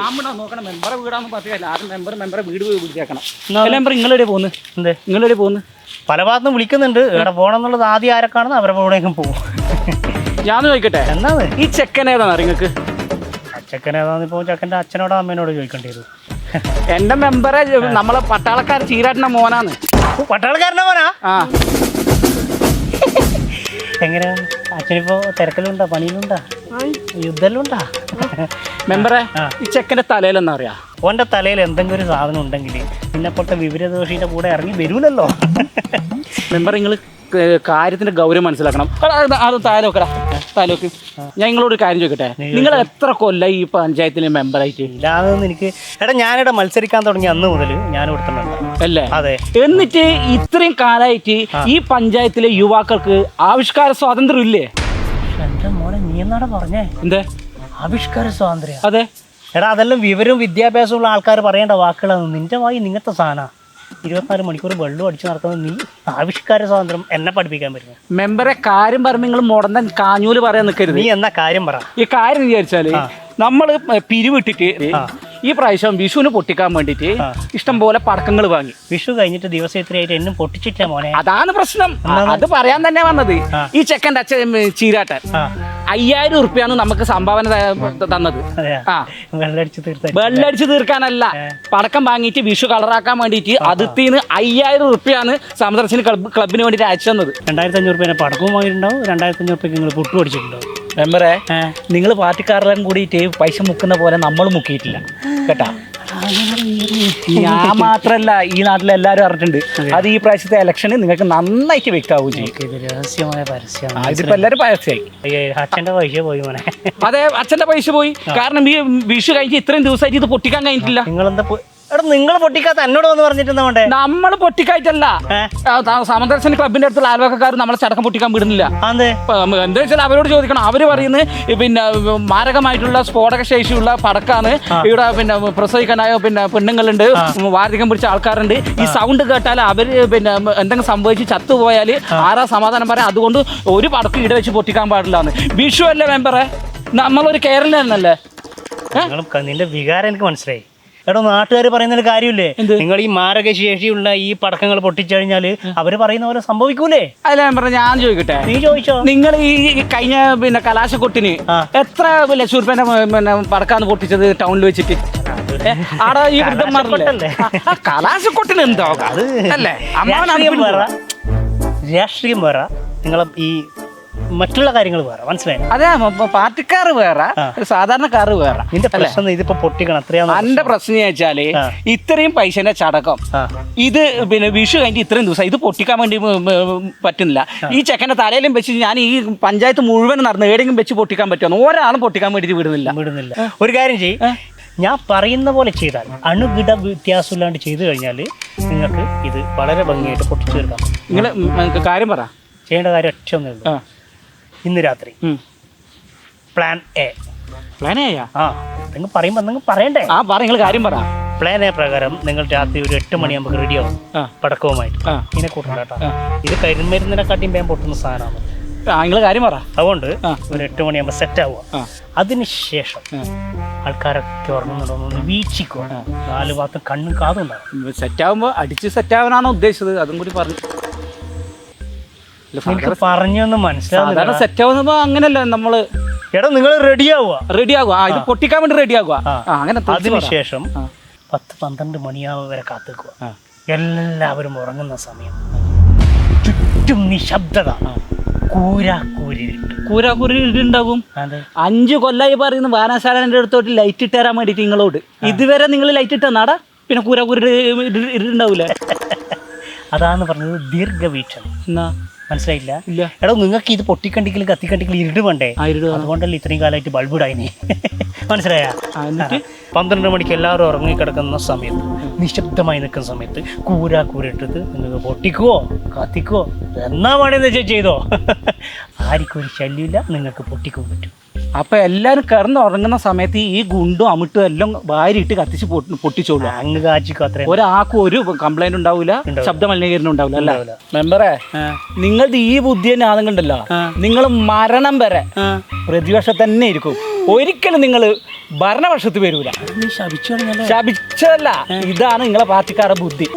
പാമ്പിടാൻ നോക്കണം. മെമ്പറെ വീടാന്ന് പറഞ്ഞില്ല. ആദ്യം മെമ്പറെ വീട് പോയി വിളിച്ചേക്കണം. മെമ്പർ നിങ്ങളെവിടെ പോകുന്നു? എന്തേ നിങ്ങളെവിടെ പോകുന്നു? പല ഭാഗത്തുനിന്ന് വിളിക്കുന്നുണ്ട്. ഇവിടെ പോകണം എന്നുള്ളത് ആദ്യം ആരൊക്കെയാണെന്ന് അവരുടെ കൂടെയും പോകും. ഞാൻ ചോദിക്കട്ടെ, എന്നാണ് ഈ ചെക്കൻ ഏതാണ് നിങ്ങൾക്ക്? ചെക്കൻ ഏതാന്ന് ഇപ്പോൾ ചെക്കൻ്റെ അച്ഛനോടോ അമ്മേനോട് ചോദിക്കേണ്ടി വരും. എന്റെ മെമ്പറെ നമ്മളെ പട്ടാളക്കാർ ചീരാട്ടിന്റെ മോനാണ്. പട്ടാളക്കാരൻ്റെ മോനാ? ആ. എങ്ങനെയാ അച്ഛനിപ്പോ തിരക്കലുണ്ടാ, പണിയിലുണ്ടാ, യുദ്ധത്തിലുണ്ടാ? മെമ്പറെ ഈ ചെക്കൻ്റെ തലയിൽ എന്താ പറയാ? ഓൻ്റെ തലയിൽ എന്തെങ്കിലും ഒരു സാധനം ഉണ്ടെങ്കിൽ പിന്നെപ്പോഴത്തെ വിവരദോഷിയുടെ കൂടെ ഇറങ്ങി വരൂലല്ലോ. മെമ്പർ നിങ്ങൾ കാര്യത്തിന്റെ ഗൗരവം മനസ്സിലാക്കണം. അത് താലോക്കടാ, താലോക്ക്. ഞാൻ നിങ്ങളോട് കാര്യം ചോദിക്കട്ടെ, നിങ്ങൾ എത്ര കൊല്ലം ഈ പഞ്ചായത്തിലെ മെമ്പറായിട്ട്? ഇല്ലാതെന്ന് എനിക്ക് ഞാനിവിടെ മത്സരിക്കാൻ തുടങ്ങി അന്ന് മുതൽ ഞാൻ ഇവിടുത്തെ മെമ്പർ അല്ലേ? അതെ. എന്നിട്ട് ഇത്രയും കാലമായിട്ട് ഈ പഞ്ചായത്തിലെ യുവാക്കൾക്ക് ആവിഷ്കാര സ്വാതന്ത്ര്യം ഇല്ലേ? എന്റെ മോനെ നീ എന്നാടാ പറഞ്ഞേ? എന്തേ ആവിഷ്കാര സ്വാതന്ത്ര്യം? അതെ എടാ, അതെല്ലാം വിവരവും വിദ്യാഭ്യാസമുള്ള ആൾക്കാർ പറയേണ്ട വാക്കുകളാണ്. നിന്റെ വായി നിങ്ങത്തെ സാധന 24 മണിക്കൂർ വെള്ളം അടിച്ചു നടക്കുന്നത്. നീ ആവിഷ്കാര സ്വാതന്ത്ര്യം എന്നെ പഠിപ്പിക്കാൻ പറ്റും? മെമ്പറെ കാര്യം പറയുമ്പോൾ നിങ്ങൾ മുടന്തൻ കാഞ്ഞൂല് പറയാൻ നിൽക്കരുത്. നീ എന്നാ കാര്യം പറ. ഈ കാര്യം വിചാരിച്ചാല് നമ്മള് പിരിവിട്ടിട്ട് ഈ പ്രാവശ്യം വിഷുവിന് പൊട്ടിക്കാൻ വേണ്ടിട്ട് ഇഷ്ടം പോലെ പടക്കങ്ങൾ വാങ്ങി. വിഷു കഴിഞ്ഞിട്ട് ദിവസം ഇത്രയായിട്ട് എന്നും പൊട്ടിച്ചിട്ടില്ല മോനെ. അതാണ് പ്രശ്നം. അത് പറയാൻ തന്നെ വന്നത്. ഈ ചെക്കൻ്റെ അച്ഛൻ ചീരാട്ടൻ 5000 ഉറുപ്പ്യാണ് നമുക്ക് സംഭാവന തന്നത്. വെള്ളടിച്ച് തീർക്കാനല്ല, പടക്കം വാങ്ങിയിട്ട് വിഷു കളറാക്കാൻ വേണ്ടിയിട്ട് അതിർത്തിന്ന് 5000 ഉറുപ്പ്യാണ് സമദർശിനി ക്ലബിന് വേണ്ടിയിട്ട് അയച്ചു തന്നത്. 2500 ഉറുപ്പ്യ പടക്കവും വാങ്ങിയിട്ടുണ്ടാവും. 2500 ഉറുപ്പ്യക്ക് നിങ്ങൾ പൊട്ടു അടിച്ചിട്ടുണ്ടാവും. മെമ്പറെ, നിങ്ങൾ പാർട്ടിക്കാരെല്ലാം കൂടിയിട്ട് പൈസ മുക്കുന്ന പോലെ നമ്മൾ മുക്കിയിട്ടില്ല കേട്ടാ. ഞാൻ മാത്രല്ല, ഈ നാട്ടിലെ എല്ലാവരും അറിഞ്ഞിട്ടുണ്ട്. അത് ഈ പ്രാവശ്യത്തെ ഇലക്ഷന് നിങ്ങൾക്ക് നന്നായിട്ട് വ്യക്തമാവുകയും ചെയ്യും. രഹസ്യമായ പരസ്യമാണ്. ഇതിപ്പോ എല്ലാവരും പരസ്യമായി. അച്ഛൻ്റെ പൈസ പോയി മോനെ. അതെ, അച്ഛൻ്റെ പൈസ പോയി. കാരണം ഈ വിഷു കഴിഞ്ഞ് ഇത്രയും ദിവസമായിട്ട് ഇത് പൊട്ടിക്കാൻ കഴിഞ്ഞിട്ടില്ല. നിങ്ങളെന്താ എടാ, നിങ്ങൾ പൊട്ടിക്കാത്ത എന്നോട് വന്ന് പറഞ്ഞിട്ടുണ്ടാ വേണ്ടേ? നമ്മൾ പൊട്ടിക്കായിട്ടല്ല, സമദർശന ക്ലബിന്റെ അടുത്തുള്ള ആൽവക്കാർ നമ്മളെ ചടക്കം പൊട്ടിക്കാൻ വിടുന്നില്ല. എന്താ വെച്ചാൽ അവരോട് ചോദിക്കണം. അവര് പറയുന്നത് പിന്നെ മാരകമായിട്ടുള്ള സ്ഫോടക ശേഷിയുള്ള പടക്കാണ്. ഇവിടെ പിന്നെ പ്രസവിക്കാനായ പിന്നെ പെണ്ണുങ്ങളുണ്ട്, വാർദ്ധക്യം പിടിച്ച ആൾക്കാരുണ്ട്. ഈ സൗണ്ട് കേട്ടാൽ അവര് പിന്നെ എന്തെങ്കിലും സംഭവിച്ച് ചത്തുപോയാൽ ആരാ സമാധാനം പറയാം. അതുകൊണ്ട് ഒരു പടക്കം ഇവിടെ വെച്ച് പൊട്ടിക്കാൻ പാടില്ലാന്ന്. വിഷു അല്ലേ മെമ്പറെ? നമ്മളൊരു കേരളീയനല്ലേ? നിന്റെ വികാരം എനിക്ക് മനസ്സിലായി. എടോ, നാട്ടുകാർ പറയുന്നൊരു കാര്യമില്ലേ? നിങ്ങൾ ഈ മാരകശേഷിയുള്ള ഈ പടക്കങ്ങൾ പൊട്ടിച്ചു കഴിഞ്ഞാൽ അവര് പറയുന്ന പോലെ സംഭവിക്കൂലേ? അല്ല മെമ്പറെ, ഞാൻ ചോദിക്കട്ടെ. നീ ചോദിച്ചോ. നിങ്ങൾ ഈ കഴിഞ്ഞ പിന്നെ കലാശക്കൊട്ടിന് എത്ര ലക്ഷം രൂപേന്റെ പിന്നെ പടക്കാന്ന് പൊട്ടിച്ചത് ടൗണിൽ വെച്ചിട്ട്? ആടാ ഈ വൃദ്ധന്മാരല്ലേ കലാശക്കൊട്ടിന് എന്താ അല്ലേ? രാഷ്ട്രീയം വേറെ, നിങ്ങളെ ഈ മറ്റുള്ള കാര്യങ്ങൾ വേറെ, മനസ്സിലായി? അതെ, പാർട്ടിക്കാർ വേറെ, സാധാരണക്കാർ വേറെ. നിന്റെ പ്രശ്നം ഇതിപ്പോ പൊട്ടിക്കണം അത്രയാണ്. എന്റെ പ്രശ്നം വെച്ചാല് ഇത്രയും പൈസന്റെ ചടക്കം ഇത് പിന്നെ വിഷു കഴിഞ്ഞ് ഇത്രയും ദിവസം ഇത് പൊട്ടിക്കാൻ വേണ്ടി പറ്റുന്നില്ല. ഈ ചെക്കന്റെ തലയിലും വെച്ച് ഞാൻ ഈ പഞ്ചായത്ത് മുഴുവൻ നടന്ന് ഏടെങ്കിലും വെച്ച് പൊട്ടിക്കാൻ പറ്റുമോ? ഒരാളും പൊട്ടിക്കാൻ വേണ്ടിയിട്ട് വിടുന്നില്ല. ഒരു കാര്യം ചെയ്യും, ഞാൻ പറയുന്ന പോലെ ചെയ്താൽ, അണുകിട വ്യത്യാസമില്ലാണ്ട് ചെയ്തു കഴിഞ്ഞാൽ നിങ്ങൾക്ക് ഇത് വളരെ ഭംഗിയായിട്ട് പൊട്ടിച്ചു തീർക്കാം. നിങ്ങൾ കാര്യം പറ. ചെയ്യേണ്ട കാര്യം ഒറ്റ ഒന്നേ, ഇന്ന് രാത്രി പ്ലാൻ എ. Plan A? നിങ്ങൾ പറയുമ്പോൾ നിങ്ങൾ പറയണ്ടേ? നിങ്ങൾ കാര്യം പറ. പ്ലാൻ എ പ്രകാരം നിങ്ങൾ രാത്രി ഒരു 8 മണിയാകുമ്പോൾ റെഡിയാവും പടക്കവുമായിട്ട്. ഇതിനെ കൂട്ടണ്ടാട്ടോ, ഇത് കരിമരുന്നിനെക്കാട്ടിയും വേഗം പൊട്ടുന്ന സാധനമാണ്. നിങ്ങൾ കാര്യം പറ. അതുകൊണ്ട് ഒരു 8 മണിയാകുമ്പോൾ സെറ്റ് ആവുക. അതിനുശേഷം ആൾക്കാരൊക്കെ ഉറങ്ങുന്നുണ്ടോന്ന് വീക്ഷിക്കുക. 4 ഭാഗത്തും കണ്ണും കാതും ഉണ്ടാവും. സെറ്റ് ആവുമ്പോൾ അടിച്ച് സെറ്റ് ആവാനാണോ ഉദ്ദേശിച്ചത്? അതും കൂടി പറഞ്ഞു. പറഞ്ഞൊന്നും മനസ്സിലാവും. സെറ്റ് ആവുമ്പോ അങ്ങനല്ല നമ്മള്. എടാ, നിങ്ങൾ റെഡിയാവുക. ഇത് പൊട്ടിക്കാൻ വേണ്ടി റെഡിയാകുക. അങ്ങനെ അതിനുശേഷം 10-12 മണിയാവും വരെ കാത്തുക്കുക. എല്ലാവരും ഉറങ്ങുന്ന സമയം ചുറ്റും നിശബ്ദത, കൂരാക്കൂരിണ്ടാകും. 5 കൊല്ലായി പറയുന്നു വായനശാലന്റെ അടുത്തോട്ട് ലൈറ്റ് ഇട്ട് തരാൻ വേണ്ടിട്ട് നിങ്ങളോട്. ഇതുവരെ നിങ്ങൾ ലൈറ്റ് ഇട്ട നാടാ, പിന്നെ കൂരാക്കൂരി ഇരുണ്ടാവൂലേ? അതാന്ന് പറഞ്ഞത് ദീർഘവീക്ഷണം. എന്നാ മനസ്സിലായില്ല? എടോ, നിങ്ങൾക്ക് ഇത് പൊട്ടിക്കണ്ടെങ്കിലും കത്തിക്കണ്ടെങ്കിലും ഇരുട് വേണ്ടേ? അതുകൊണ്ടല്ലേ ഇത്രയും കാലമായിട്ട് ബൾബ് ഇടായിനി. മനസ്സിലായ? 12 മണിക്ക് എല്ലാവരും ഉറങ്ങിക്കിടക്കുന്ന സമയത്ത് നിശബ്ദമായി നിൽക്കുന്ന സമയത്ത് കൂരിട്ടിട്ട് നിങ്ങൾക്ക് പൊട്ടിക്കുവോ കത്തിക്കുവോ എന്നാ വേണമെന്ന് വെച്ചാൽ ചെയ്തോ. ആർക്കും ഒരു ശല്യമില്ല, നിങ്ങൾക്ക് പൊട്ടിക്കാൻ പറ്റും. അപ്പൊ എല്ലാരും കിടന്നുറങ്ങുന്ന സമയത്ത് ഈ ഗുണ്ടും അമിട്ടും എല്ലാം വാരിയിട്ട് കത്തിച്ച് പൊട്ടിച്ചോളൂ. അങ്ങ് കാച്ചിക്കോ, അത്രയും. ഒരാൾക്കും ഒരു കംപ്ലൈന്റ് ഉണ്ടാവില്ല, ശബ്ദ മലിനീകരണം ഉണ്ടാവില്ല അല്ലേ മെമ്പറേ? നിങ്ങളുടെ ഈ ബുദ്ധി തന്നെ ആണെന്നുണ്ടല്ലോ, നിങ്ങൾ മരണം വരെ പ്രതിപക്ഷം തന്നെ ഇരിക്കും. ഒരിക്കലും നിങ്ങൾ ഭരണപക്ഷത്ത് വരൂല. ശപിച്ചതല്ല, ഇതാണ് നിങ്ങളെ പാർട്ടിക്കാരുടെ ബുദ്ധി.